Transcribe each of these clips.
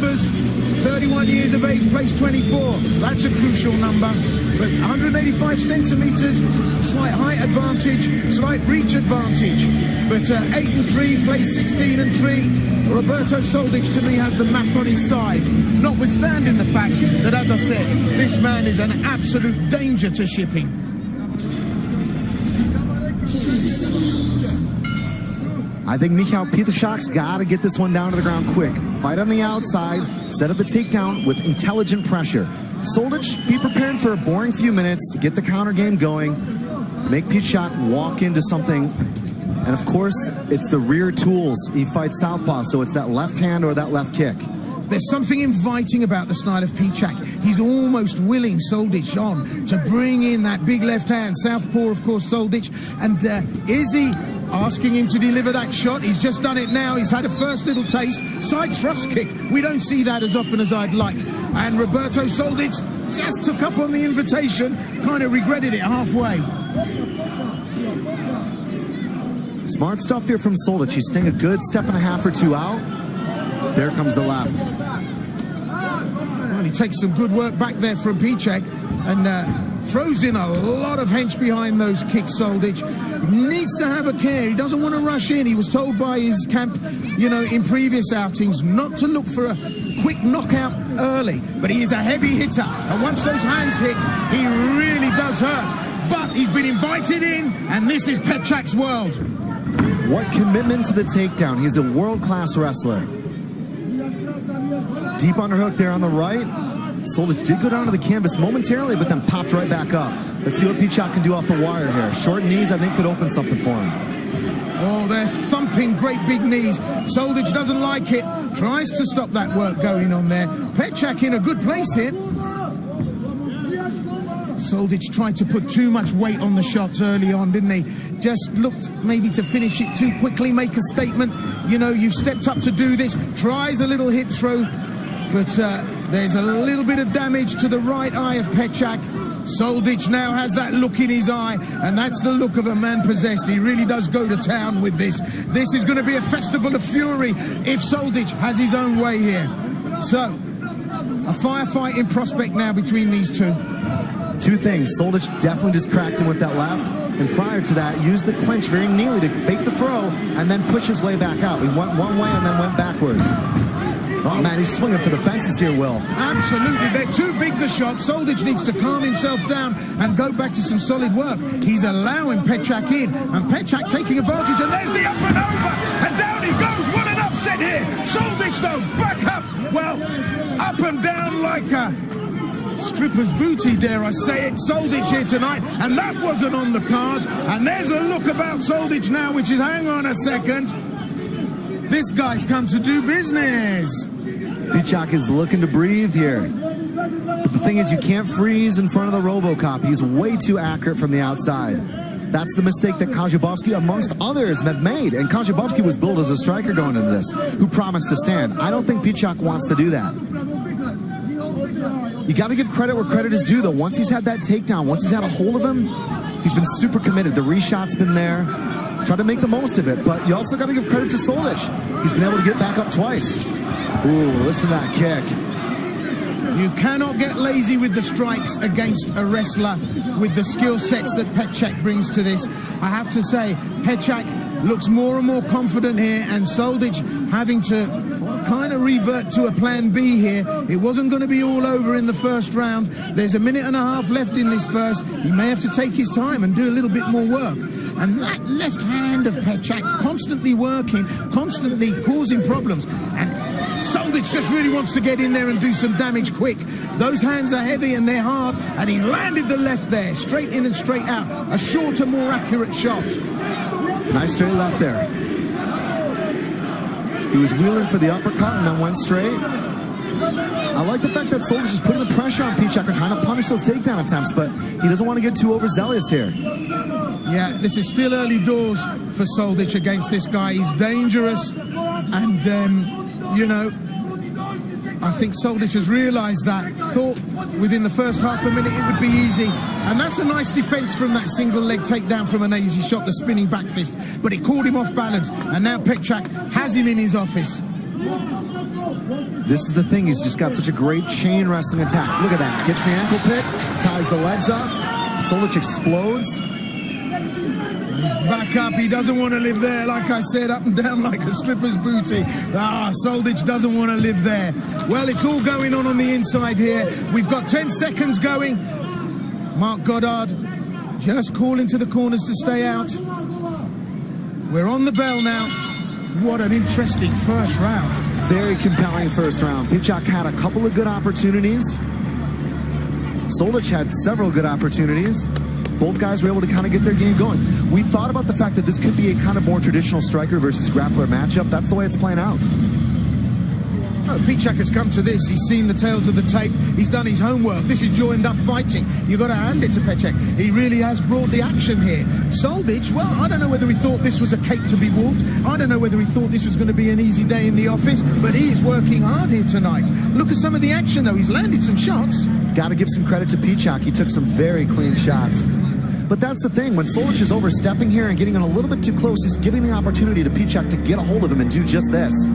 numbers. 31 years of age, place 24. That's a crucial number. But 185 centimeters, slight height advantage, slight reach advantage. But 8 and 3, place 16 and 3. Roberto Soldic to me has the math on his side, notwithstanding the fact that, as I said, this man is an absolute danger to shipping. I think Michał Pietrzak's got to get this one down to the ground quick. Fight on the outside, set up the takedown with intelligent pressure. Soldic, be prepared for a boring few minutes, get the counter game going, make Pietrzak walk into something. And of course, it's the rear tools. He fights southpaw, so it's that left hand or that left kick. There's something inviting about the style of Pietrzak. He's almost willing Soldic on to bring in that big left hand. Southpaw, of course, Soldic. And is he asking him to deliver that shot? He's just done it now. He's had a first little taste. Side thrust kick. We don't see that as often as I'd like. And Roberto Soldic just took up on the invitation, kind of regretted it halfway. Smart stuff here from Soldic. He's staying a good step and a half or two out. There comes the left. Well, he takes some good work back there from Pietrzak and throws in a lot of hench behind those kicks. Soldic needs to have a care. He doesn't want to rush in. He was told by his camp, you know, in previous outings not to look for a quick knockout early. But he is a heavy hitter. And once those hands hit, he really does hurt. But he's been invited in, and this is Pietrzak's world. What commitment to the takedown. He's a world-class wrestler. Deep underhook there on the right. Soldic did go down to the canvas momentarily, but then popped right back up. Let's see what Pietrzak can do off the wire here. Short knees, I think, could open something for him. Oh, they're thumping great big knees. Soldic doesn't like it. Tries to stop that work going on there. Pietrzak in a good place here. Soldic tried to put too much weight on the shots early on, didn't he? Just looked maybe to finish it too quickly, make a statement. You know, you've stepped up to do this. Tries a little hip throw, but there's a little bit of damage to the right eye of Pietrzak. Soldic now has that look in his eye, and that's the look of a man possessed. He really does go to town with this. This is going to be a festival of fury if Soldic has his own way here. So, a firefight in prospect now between these two. Two things. Soldic definitely just cracked him with that left, and prior to that, used the clinch very neatly to fake the throw and then push his way back out. He went one way and then went backwards. Oh man, he's swinging for the fences here, Will. Absolutely, they're too big the shots. Soldic needs to calm himself down and go back to some solid work. He's allowing Pietrzak in, and Pietrzak taking advantage, and there's the up and over, and down he goes. What an upset here. Soldic though, back up. Well, up and down like a stripper's booty, dare I say it. Soldic here tonight, and that wasn't on the cards. And there's a look about Soldic now, which is, hang on a second, this guy's come to do business. Pietrzak is looking to breathe here. But the thing is, you can't freeze in front of the RoboCop. He's way too accurate from the outside. That's the mistake that Kajabowski, amongst others, have made. And Kajabowski was billed as a striker going into this, who promised to stand. I don't think Pietrzak wants to do that. You got to give credit where credit is due, though. Once he's had that takedown, once he's had a hold of him, he's been super committed. The reshot's been there. He's tried to make the most of it, but you also got to give credit to Soldic. He's been able to get back up twice. Ooh, listen to that kick. You cannot get lazy with the strikes against a wrestler with the skill sets that Pietrzak brings to this. I have to say, Pietrzak looks more and more confident here, and Soldic having to kind of revert to a plan B here. It wasn't going to be all over in the first round. There's a minute and a half left in this first. He may have to take his time and do a little bit more work. And that left hand of Pietrzak constantly working, constantly causing problems. And Soldic just really wants to get in there and do some damage quick. Those hands are heavy and they're hard, and he's landed the left there, straight in and straight out. A shorter, more accurate shot. Nice straight left there. He was wheeling for the uppercut and then went straight. I like the fact that Soldic is putting the pressure on Pietrzak and trying to punish those takedown attempts, but he doesn't want to get too overzealous here. Yeah, this is still early doors for Soldic against this guy. He's dangerous, and you know, I think Soldic has realized that. Thought within the first half a minute it would be easy, and that's a nice defense from that single leg takedown from an easy shot, the spinning back fist, but it caught him off balance, and now Pietrzak has him in his office. This is the thing. He's just got such a great chain wrestling attack. Look at that. Gets the ankle pick, ties the legs up. Soldic explodes. He's back up. He doesn't want to live there. Like I said, up and down like a stripper's booty. Soldic doesn't want to live there. Well, it's all going on the inside here. We've got 10 seconds going. Mark Goddard just calling to the corners to stay out. We're on the bell now. What an interesting first round. Very compelling first round. Pietrzak had a couple of good opportunities. Soldic had several good opportunities. Both guys were able to kind of get their game going. We thought about the fact that this could be a kind of more traditional striker versus grappler matchup. That's the way it's playing out. Pietrzak has come to this. He's seen the tales of the tape. He's done his homework. This is joined up fighting. You've got to hand it to Pietrzak. He really has brought the action here. Soldic, well, I don't know whether he thought this was a cake to be walked. I don't know whether he thought this was going to be an easy day in the office, but he is working hard here tonight. Look at some of the action, though. He's landed some shots. Got to give some credit to Pietrzak. He took some very clean shots. But that's the thing. When Soldic is overstepping here and getting in a little bit too close, he's giving the opportunity to Pietrzak to get a hold of him and do just this.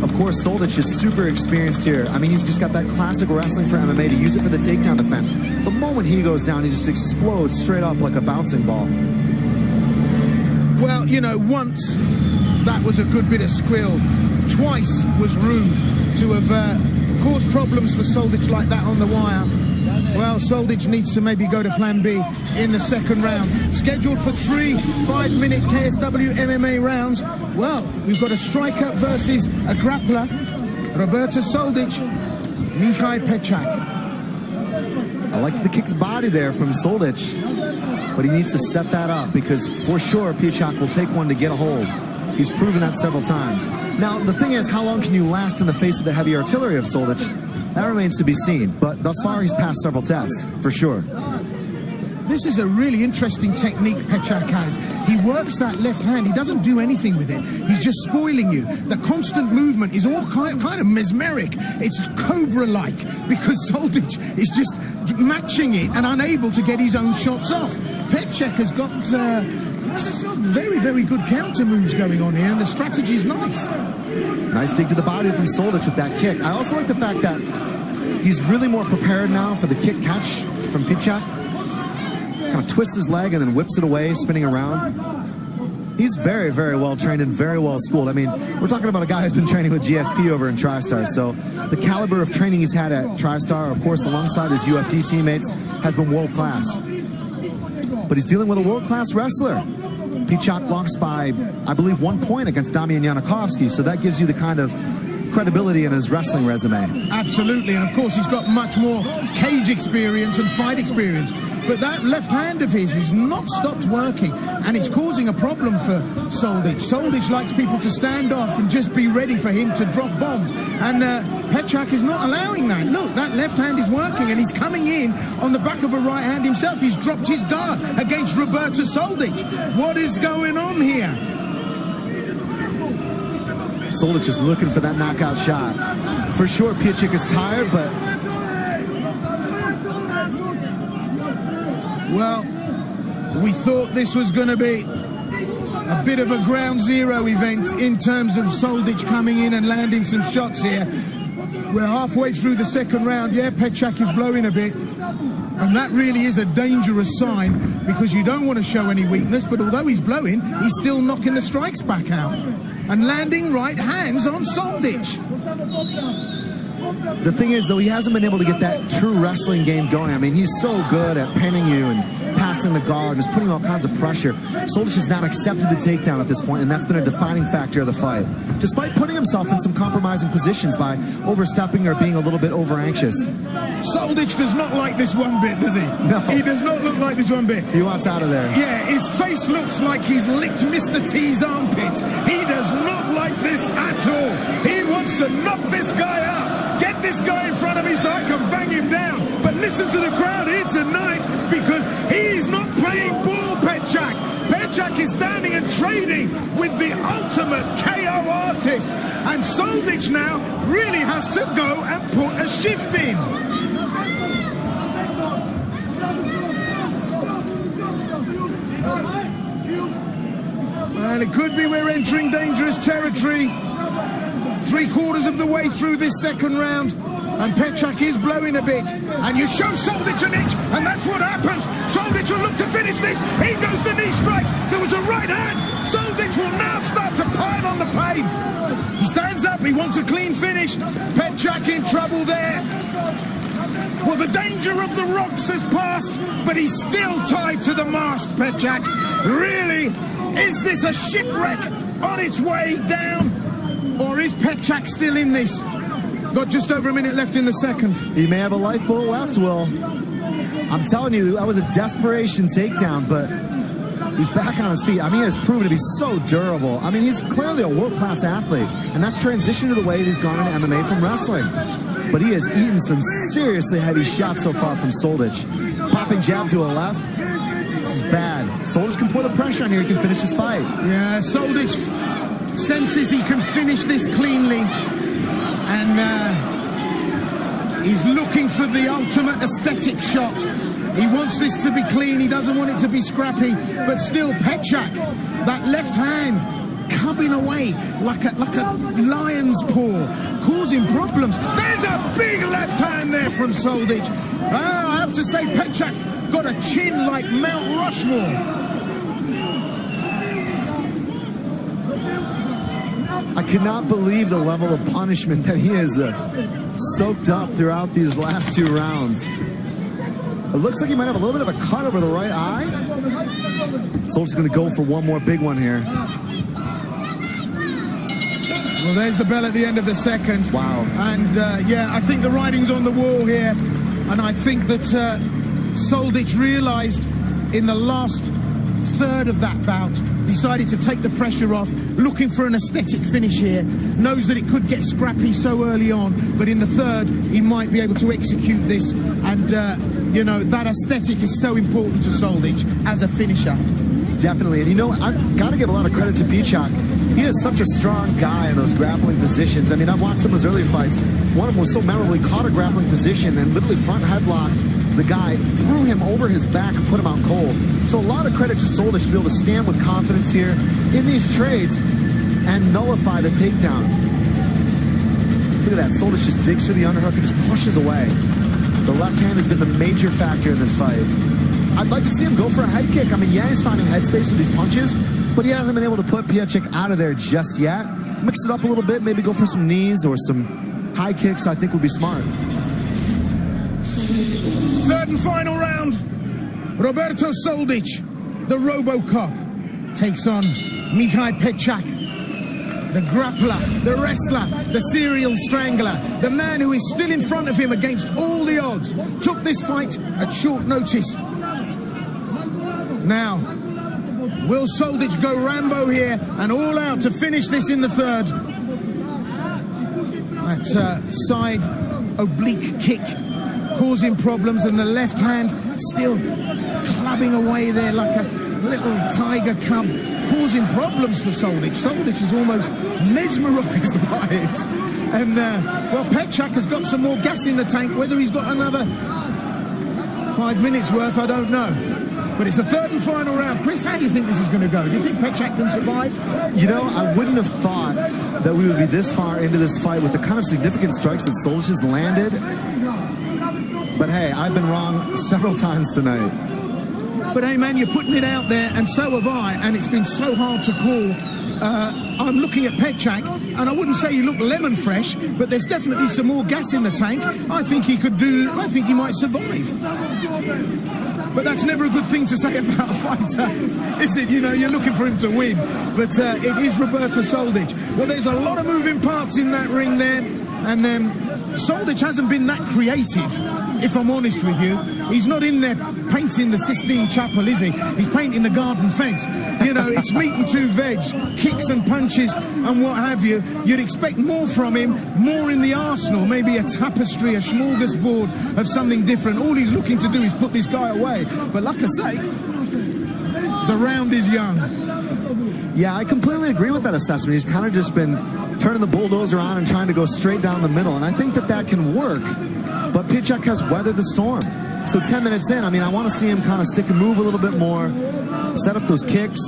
Of course, Soldic is super experienced here. I mean, he's just got that classic wrestling for MMA to use it for the takedown defense. The moment he goes down, he just explodes straight up like a bouncing ball. Well, you know, once that was a good bit of squill. Twice was rude to have caused problems for Soldic like that on the wire. Well, Soldic needs to maybe go to plan B in the second round. Scheduled for 3 5-minute KSW MMA rounds. Well, we've got a striker versus a grappler. Roberto Soldic, Michał Pietrzak. I like the kick the body there from Soldic, but he needs to set that up because for sure Pietrzak will take one to get a hold. He's proven that several times. Now, the thing is, how long can you last in the face of the heavy artillery of Soldic? That remains to be seen, but thus far he's passed several tests, for sure. This is a really interesting technique Pietrzak has. He works that left hand. He doesn't do anything with it. He's just spoiling you. The constant movement is all kind of mesmeric. It's Cobra-like because Soldic is just matching it and unable to get his own shots off. Pietrzak has got very, very good counter moves going on here, and the strategy is nice. Nice dig to the body from Soldic with that kick. I also like the fact that he's really more prepared now for the kick catch from Pietrzak. Kind of twists his leg and then whips it away, spinning around. He's very, very well trained and very well schooled. I mean, we're talking about a guy who's been training with GSP over in TriStar, so the caliber of training he's had at TriStar, of course, alongside his UFD teammates, has been world-class. But he's dealing with a world-class wrestler. Pietrzak lost by, I believe, 1 point against Damian Janikowski, so that gives you the kind of credibility in his wrestling resume. Absolutely, and of course he's got much more cage experience and fight experience. But that left hand of his is not stopped working, and it's causing a problem for Soldic. Soldic likes people to stand off and just be ready for him to drop bombs, and Pietrzak is not allowing that. Look, that left hand is working, and he's coming in on the back of a right hand himself. He's dropped his guard against Roberto Soldic. What is going on here? Soldic is looking for that knockout shot. For sure, Pietrzak is tired, but... Well, we thought this was going to be a bit of a ground zero event in terms of Soldic coming in and landing some shots here. We're halfway through the second round. Yeah, Pietrzak is blowing a bit. And that really is a dangerous sign because you don't want to show any weakness, but although he's blowing, he's still knocking the strikes back out and landing right hands on Soldic. The thing is, though, he hasn't been able to get that true wrestling game going. I mean, he's so good at pinning you and passing the guard and is putting all kinds of pressure. Soldic has not accepted the takedown at this point, and that's been a defining factor of the fight, despite putting himself in some compromising positions by overstepping or being a little bit over-anxious. Soldic does not like this one bit, does he? No. He does not look like this one bit. He wants out of there. Yeah, his face looks like he's licked Mr. T's armpit. He does not like this at all. He wants to knock this guy out. Get this guy in front of me so I can bang him down. But listen to the crowd here tonight because he's not playing ball, Pietrzak. Pietrzak is standing and trading with the ultimate KO artist. And Soldic now really has to go and put a shift in. Well, it could be we're entering dangerous territory. 3/4 of the way through this second round, and Pietrzak is blowing a bit. And you show Soldic an inch, and that's what happens. Soldic will look to finish this. He goes the knee strikes. There was a right hand. Soldic will now start to pile on the pain. He stands up. He wants a clean finish. Pietrzak in trouble there. Well, the danger of the rocks has passed, but he's still tied to the mast, Pietrzak. Really? Is this a shipwreck on its way down? Or is Pietrzak still in this? Got just over a minute left in the second. He may have a lifeboat left, Will. I'm telling you, that was a desperation takedown, but he's back on his feet. I mean, he has proven to be so durable. I mean, he's clearly a world-class athlete, and that's transitioned to the way he's gone into MMA from wrestling. But he has eaten some seriously heavy shots so far from Soldic. Popping jab to a left. This is bad. Soldic can put the pressure on here. He can finish this fight. Yeah, Soldic senses he can finish this cleanly. And he's looking for the ultimate aesthetic shot. He wants this to be clean. He doesn't want it to be scrappy. But still, Pietrzak, that left hand, cubbing away like a lion's paw, causing problems. There's a big left hand there from Soldic. I have to say, Pietrzak got a chin like Mount Rushmore. I cannot believe the level of punishment that he has soaked up throughout these last 2 rounds. It looks like he might have a little bit of a cut over the right eye. Soldic's going to go for one more big one here. Well, there's the bell at the end of the second. Wow. And, yeah, I think the writing's on the wall here. And I think that Soldic realized in the last third of that bout, decided to take the pressure off, looking for an aesthetic finish here, knows that it could get scrappy so early on, but in the third, he might be able to execute this. And, you know, that aesthetic is so important to Soldic as a finisher. Definitely. And, you know, I've got to give a lot of credit to Pietrzak. He is such a strong guy in those grappling positions. I mean, I've watched some of his early fights. One of them was so memorably, caught a grappling position and literally front headlocked the guy, threw him over his back and put him out cold. So a lot of credit to Soldic to be able to stand with confidence here in these trades and nullify the takedown. Look at that. Soldic just digs through the underhook and just pushes away. The left hand has been the major factor in this fight. I'd like to see him go for a head kick. I mean, yeah, he's finding headspace with these punches, but he hasn't been able to put Pietrzak out of there just yet. Mix it up a little bit, maybe go for some knees or some high kicks, I think would be smart. Third and final round. Roberto Soldic, the RoboCop, takes on Michał Pietrzak, the grappler, the wrestler, the serial strangler, the man who is still in front of him against all the odds. Took this fight at short notice. Now, will Soldic go Rambo here and all out to finish this in the third? That side oblique kick causing problems, and the left hand still clubbing away there like a little tiger cub, causing problems for Soldic. Soldic is almost mesmerized by it. And, well, Pietrzak has got some more gas in the tank. Whether he's got another 5 minutes worth, I don't know. But it's the third and final round. Chris, how do you think this is going to go? Do you think Pietrzak can survive? You know, I wouldn't have thought that we would be this far into this fight with the kind of significant strikes that Soldic has landed. But hey, I've been wrong several times tonight. But hey, man, you're putting it out there, and so have I, and it's been so hard to call. I'm looking at Pietrzak, and I wouldn't say he looked lemon fresh, but there's definitely some more gas in the tank. I think he could do, I think he might survive. But that's never a good thing to say about a fighter, is it? You know, you're looking for him to win. But it is Roberto Soldic. Well, there's a lot of moving parts in that ring there, and Soldic hasn't been that creative, if I'm honest with you. He's not in there painting the Sistine Chapel, is he? He's painting the garden fence. You know, it's meat and 2 veg, kicks and punches and what have you. You'd expect more from him, more in the arsenal, maybe a tapestry, a smorgasbord of something different. All he's looking to do is put this guy away. But like I say, the round is young. Yeah, I completely agree with that assessment. He's kind of just been turning the bulldozer on and trying to go straight down the middle, and I think that that can work. But Pietrzak has weathered the storm. So 10 minutes in, I mean, I want to see him kind of stick and move a little bit more, set up those kicks.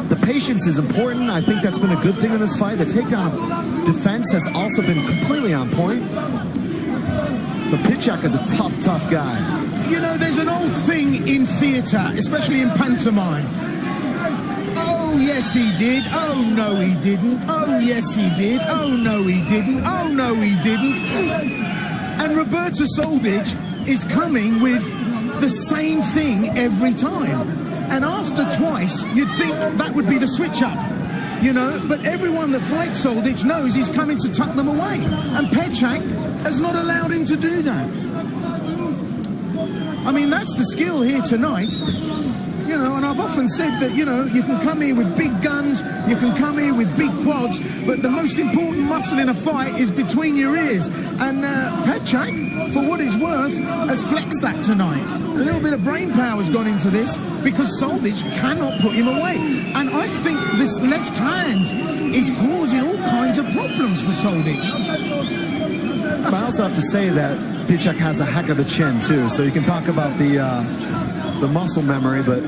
The The patience is important. I think that's been a good thing in this fight. The takedown defense has also been completely on point. But Pietrzak is a tough, tough guy. You know, there's an old thing in theatre, especially in pantomime. Oh, yes, he did. Oh, no, he didn't. Oh, yes, he did. Oh, no, he didn't. Oh, no, he didn't. And Roberto Soldic is coming with the same thing every time. And after twice, you'd think that would be the switch-up, you know? But everyone that fights Soldic knows he's coming to tuck them away. And Pietrzak has not allowed him to do that. I mean, that's the skill here tonight. You know, and I've often said that, you know, you can come here with big guns, you can come here with big quads, but the most important muscle in a fight is between your ears. And Pietrzak, for what it's worth, has flexed that tonight. A little bit of brain power has gone into this because Soldic cannot put him away. And I think this left hand is causing all kinds of problems for Soldic. But I also have to say that Pietrzak has a heck of a chin, too, so you can talk about the muscle memory, but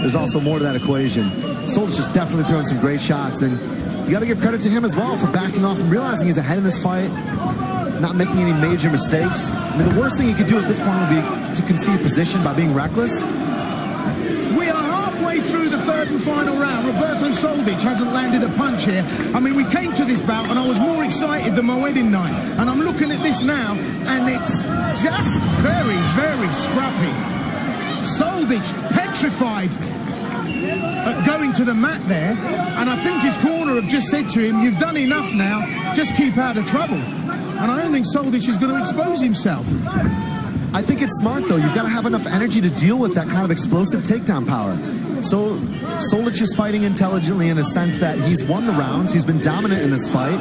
there's also more to that equation. Soldic is definitely throwing some great shots, and you got to give credit to him as well for backing off and realizing he's ahead in this fight, not making any major mistakes. I mean, the worst thing he could do at this point would be to concede position by being reckless. We are halfway through the third and final round. Roberto Soldic hasn't landed a punch here. I mean, we came to this bout and I was more excited than my wedding night. And I'm looking at this now, and it's just very, very scrappy. Soldic petrified at going to the mat there, and I think his corner have just said to him, you've done enough now, just keep out of trouble. And I don't think Soldic is going to expose himself. I think it's smart, though. You've got to have enough energy to deal with that kind of explosive takedown power. So Soldic is fighting intelligently in a sense that he's won the rounds, he's been dominant in this fight,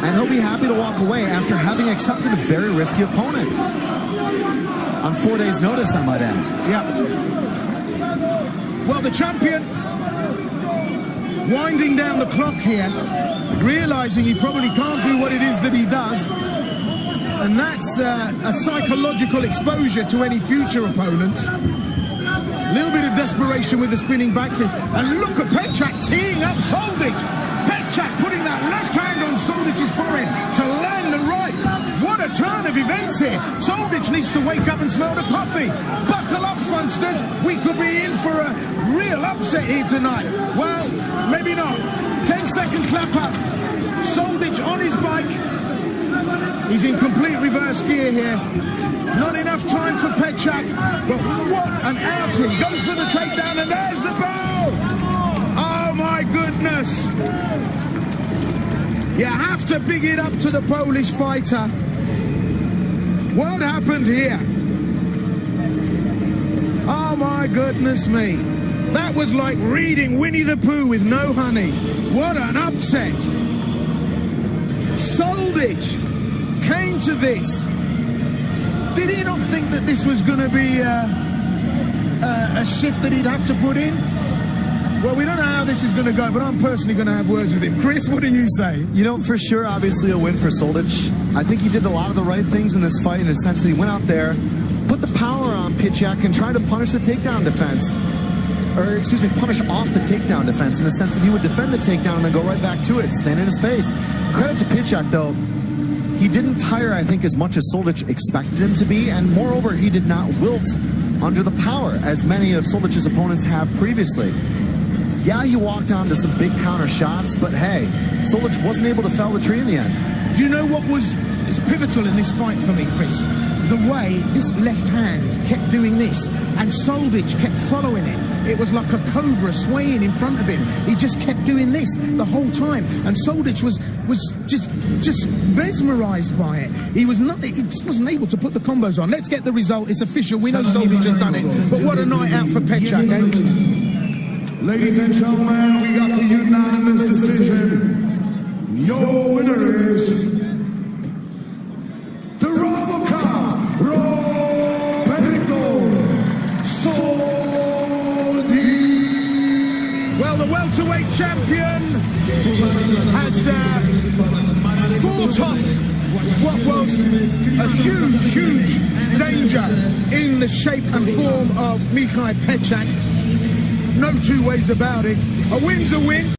and he'll be happy to walk away after having accepted a very risky opponent. On 4 days' notice, I might add. Yeah. Well, the champion winding down the clock here, realizing he probably can't do what it is that he does, and that's a psychological exposure to any future opponents. A little bit of desperation with the spinning back fist, and look at Pietrzak teeing up Soldic. Pietrzak putting that left hand on Soldic's forehead to land the right. What a turn of events here. Soldic needs to wake up and smell the coffee. Buckle up, funsters. We could be in for a real upset here tonight. Well, maybe not. 10-second clap up. Soldic on his bike. He's in complete reverse gear here. Not enough time for Pietrzak, but what an outing. Goes for the takedown, and there's the bell. Oh, my goodness. You have to big it up to the Polish fighter. What happened here? Oh, my goodness me. That was like reading Winnie the Pooh with no honey. What an upset. Soldic came to this. Did he not think that this was going to be a shift that he'd have to put in? Well, we don't know how this is going to go, but I'm personally going to have words with him. Chris, what do you say? You know, for sure, obviously a win for Soldic. I think he did a lot of the right things in this fight in the sense that he went out there, put the power on Pietrzak, and tried to punish the takedown defense. Or, excuse me, punish off the takedown defense in the sense that he would defend the takedown and then go right back to it, stand in his face. Credit to Pietrzak, though. He didn't tire, I think, as much as Soldic expected him to be, and moreover, he did not wilt under the power, as many of Soldic's opponents have previously. Yeah, he walked on to some big counter shots, but hey, Soldic wasn't able to fell the tree in the end. Do you know what was pivotal in this fight for me, Chris? The way this left hand kept doing this, and Soldic kept following it. It was like a cobra swaying in front of him. He just kept doing this the whole time, and Soldic was just mesmerized by it. He just wasn't able to put the combos on. Let's get the result. It's official. We know Soldic has done it, but what a night out for Pietrzak. Ladies and gentlemen, we got the unanimous decision. Your winner is the Robocup, Roberto Soldic. Well, the welterweight champion has fought off what was a huge danger in the shape and form of Michał Pietrzak. no two ways about it. A win's a win.